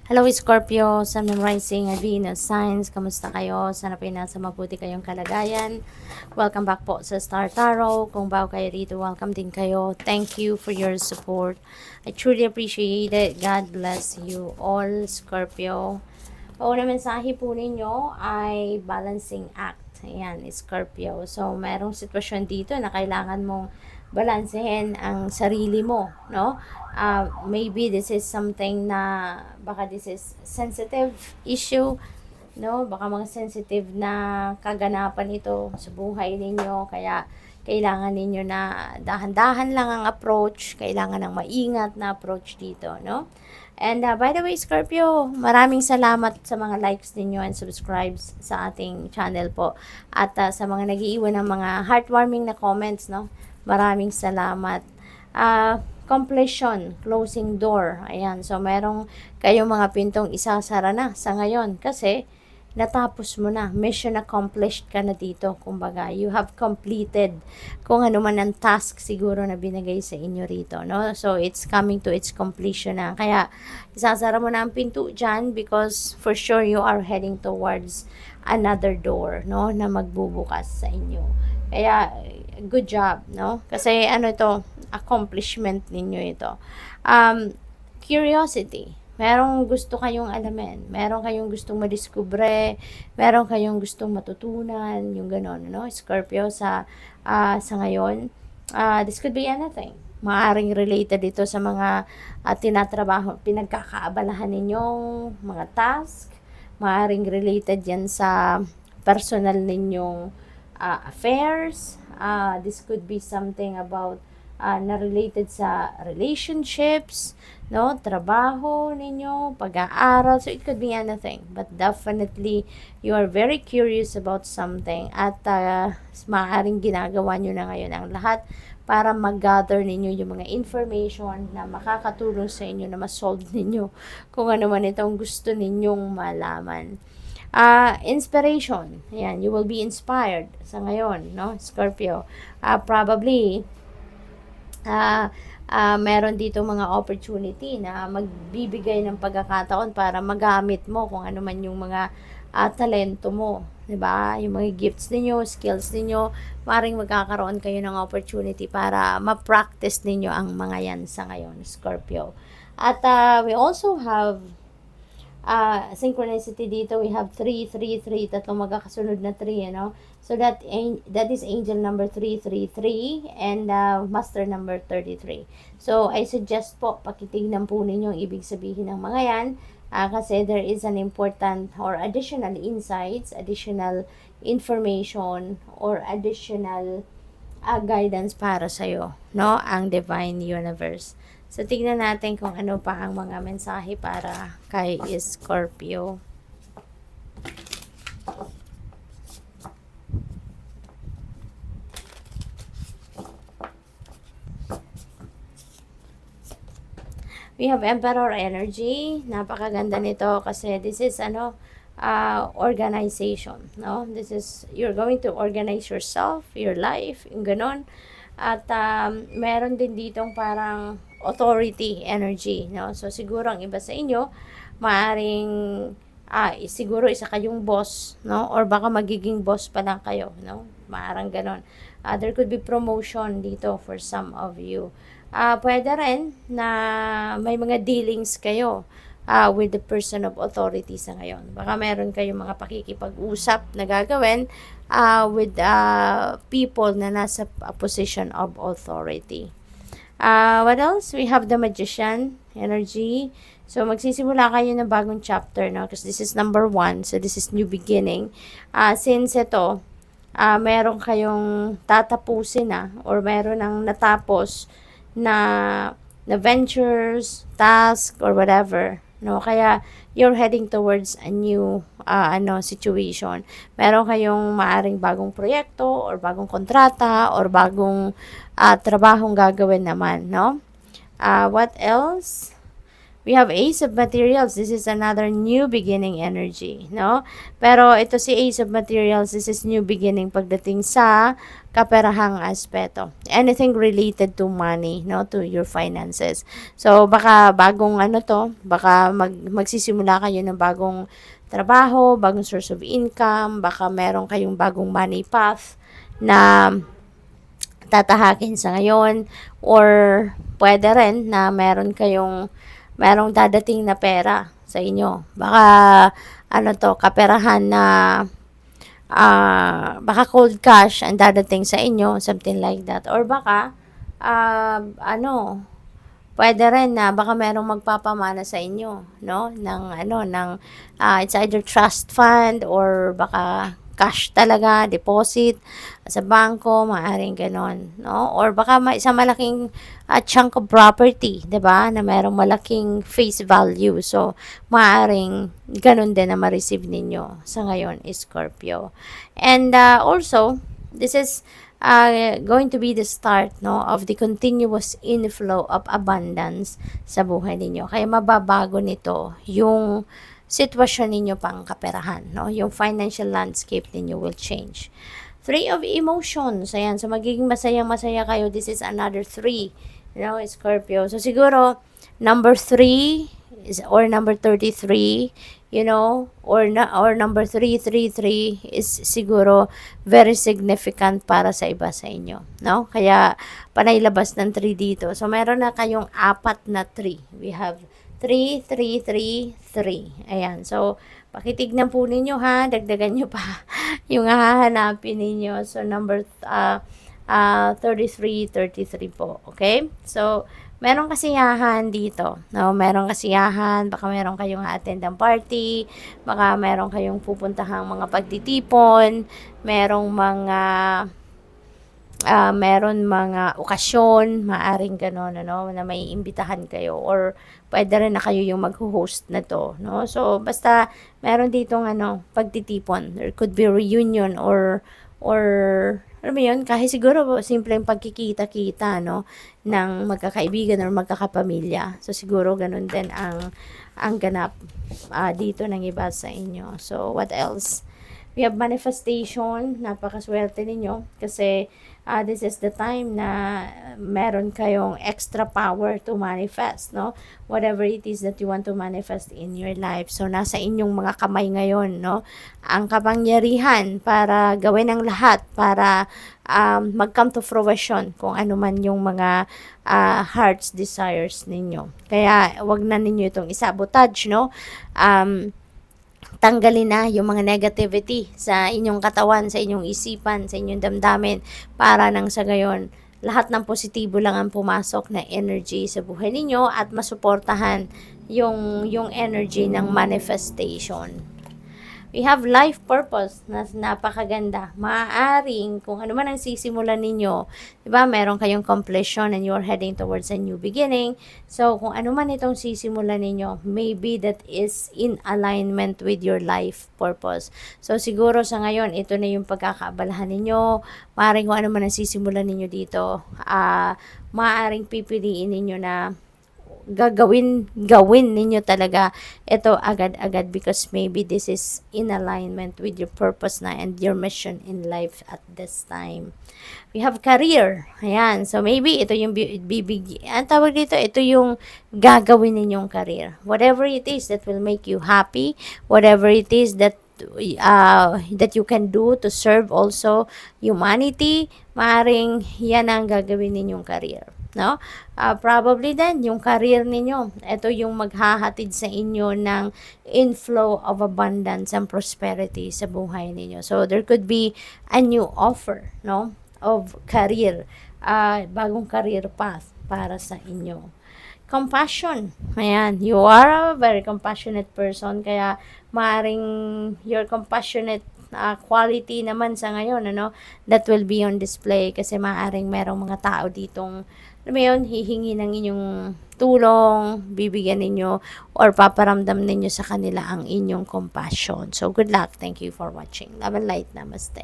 Hello Scorpio, Sun and Rising, Venus Signs, kamusta kayo? Sana po nasa mabuti kayong kalagayan. Welcome back po sa Star Tarot. Kung bago kayo rito, welcome din kayo. Thank you for your support. I truly appreciate it. God bless you all, Scorpio. Una mensahe po ninyo ay balancing act. Ayan, Scorpio. So, merong sitwasyon dito na kailangan mong balansehin ang sarili mo, no? Maybe this is something na baka this is sensitive issue, no? Baka mga sensitive na kaganapan ito sa buhay ninyo, kaya kailangan ninyo na dahan-dahan lang ang approach, kailangan ng maingat na approach dito, no? And by the way, Scorpio, maraming salamat sa mga likes ninyo and subscribes sa ating channel po. At sa mga nag-iiwan ng mga heartwarming na comments, no? Maraming salamat. Completion, closing door. Ayan, so merong kayong mga pintong isasara na sa ngayon kasi natapos mo na, mission accomplished ka na dito, kumbaga, you have completed kung ano man ang task siguro na binigay sa inyo rito, no? So, it's coming to its completion na, kaya isasara mo na ang pinto dyan because for sure you are heading towards another door, no, na magbubukas sa inyo. Kaya, good job, no? Kasi ano ito, accomplishment ninyo ito. Curiosity. Merong gusto kayong alamin, meron kayong gustong madiskubre, meron kayong gustong matutunan, yung gano'n, no? Scorpio sa ngayon. This could be anything. Maaring related ito sa mga tinatrabaho, pinagkakaabalahan ninyong mga task. Maaring related yan sa personal ninyong affairs. This could be something about na related sa relationships, no, trabaho ninyo, pag-aaral. So, it could be anything. But definitely, you are very curious about something at maaaring ginagawa nyo na ngayon ang lahat para mag-gather ninyo yung mga information na makakatulong sa inyo na ma-solve ninyo kung ano man itong gusto ninyong malaman. Inspiration. Ayan, you will be inspired sa ngayon, no, Scorpio. Probably, meron dito mga opportunity na magbibigay ng pagkakataon para magamit mo kung ano man yung mga talento mo, 'di ba? Yung mga gifts ninyo, skills ninyo, maring magkakaroon kayo ng opportunity para ma-practice ninyo ang mga yan sa ngayon, Scorpio. At we also have synchronicity dito. We have 3, 3, 3, tatlong magkakasunod na 3, you know. So that is angel number 333 and master number 33. So I suggest po pakitignan po ninyo ang ibig sabihin ng mga yan kasi there is an important or additional insights, additional information or additional guidance para sa iyo, no? Ang divine universe. So, tignan natin kung ano pa ang mga mensahe para kay Scorpio. We have Emperor energy. Napakaganda nito kasi this is organization, no? This is, you're going to organize yourself, your life, yung ganon. At meron din ditong parang authority energy, no? So siguro ang iba sa inyo maaring siguro isa kayong boss, no? Or baka magiging boss pa lang kayo, no? Maarang ganon. There could be promotion dito for some of you. Pwede rin na may mga dealings kayo with the person of authority sa ngayon. Baka meron kayong mga pakikipag-usap na gagawin with people na nasa position of authority. What else? We have the magician energy. So, magsisimula kayo ng bagong chapter, no? Because this is number 1. So, this is new beginning. Since ito, meron kayong tatapusin na or meron ang natapos na ventures, task, or whatever, no? Kaya, you're heading towards a new situation. Meron kayong maaring bagong proyekto or bagong kontrata or bagong trabahong gagawin naman, no? What else? We have Ace of Materials. This is another new beginning energy, no? Pero ito si Ace of Materials, this is new beginning pagdating sa kaperahang aspeto. Anything related to money, no? To your finances. So, baka bagong ano to, baka magsisimula kayo ng bagong trabaho, bagong source of income, baka meron kayong bagong money path na tatahakin sa ngayon, or pwede rin na merong dadating na pera sa inyo. Baka ano to, kaperahan na baka cold cash ang dadating sa inyo, something like that. Or baka ano, pwede rin na baka merong magpapamana sa inyo, no? It's either trust fund or baka cash talaga, deposit sa bangko, maaaring ganon, no? Or baka may isang malaking chunk of property, 'di ba? Na merong malaking face value. So, maaaring ganon din na ma-receive ninyo sa ngayon, Scorpio. And also, this is going to be the start, no, of the continuous inflow of abundance sa buhay ninyo. Kaya mababago nito yung sitwasyon ninyo pang kaperahan, no? Yung financial landscape ninyo will change. 3 of emotions. Ayan, so magiging masayang-masaya kayo. This is another 3, you know, Scorpio. So siguro number 3 is, or number 33, you know, or number 333 is siguro very significant para sa iba sa inyo, no? Kaya panay labas ng 3 dito. So meron na kayong 4 na 3. We have 3, 3, 3, 3. Ayan. So pakitignan po ninyo ha, dagdagan nyo pa yung hahanapin ninyo. So number 33, 33 po. Okay? So merong kasiyahan dito, no? Merong kasiyahan, baka meron kayong attend ng party, baka meron kayong pupuntahang mga pagtitipon, merong mga okasyon, maaring gano'n, ano, na may imbitahan kayo, or pwede rin na kayo yung mag-host na to, no? So, basta meron ditong pagtitipon. There could be reunion or alam mo yun, kahit siguro simpleng pagkikita-kita, no, ng magkakaibigan or magkakapamilya. So, siguro ganun din ang ganap dito ng iba sa inyo. So, what else? We have manifestation. Napakaswerte ninyo kasi this is the time na meron kayong extra power to manifest, no? Whatever it is that you want to manifest in your life. So, nasa inyong mga kamay ngayon, no? Ang kapangyarihan para gawin ang lahat para mag-come to fruition kung ano man yung mga heart's desires ninyo. Kaya, wag na ninyo itong isabotage, no? Tanggalin na yung mga negativity sa inyong katawan, sa inyong isipan, sa inyong damdamin, para nang sa gayon, lahat ng positibo lang ang pumasok na energy sa buhay ninyo at masuportahan yung energy ng manifestation. We have life purpose na napakaganda. Maaaring kung ano man ang sisimulan ninyo, 'di ba? Meron kayong completion and you're heading towards a new beginning. So, kung ano man itong sisimulan ninyo, maybe that is in alignment with your life purpose. So, siguro sa ngayon, ito na yung pagkakaabalahan ninyo. Maaaring kung ano man ang sisimulan ninyo dito, maaaring pipiliin ninyo na gawin ninyo talaga ito agad-agad, because maybe this is in alignment with your purpose na and your mission in life at this time. We have career. Ayan. So, maybe ito yung ang tawag dito, ito yung gagawin ninyong career. Whatever it is that will make you happy, whatever it is that you can do to serve also humanity, maaring yan ang gagawin ninyong career, no? Probably then yung career ninyo, ito yung maghahatid sa inyo ng inflow of abundance and prosperity sa buhay ninyo. So there could be a new offer, no, of career, bagong career path para sa inyo. Compassion. Ayan, you are a very compassionate person, kaya maaring your compassionate quality naman sa ngayon, ano, that will be on display, kasi maaring merong mga tao ditong, alam mo yun, hihingi ng inyong tulong, bibigyan ninyo, or paparamdam ninyo sa kanila ang inyong compassion. So, good luck. Thank you for watching. Love and light. Namaste.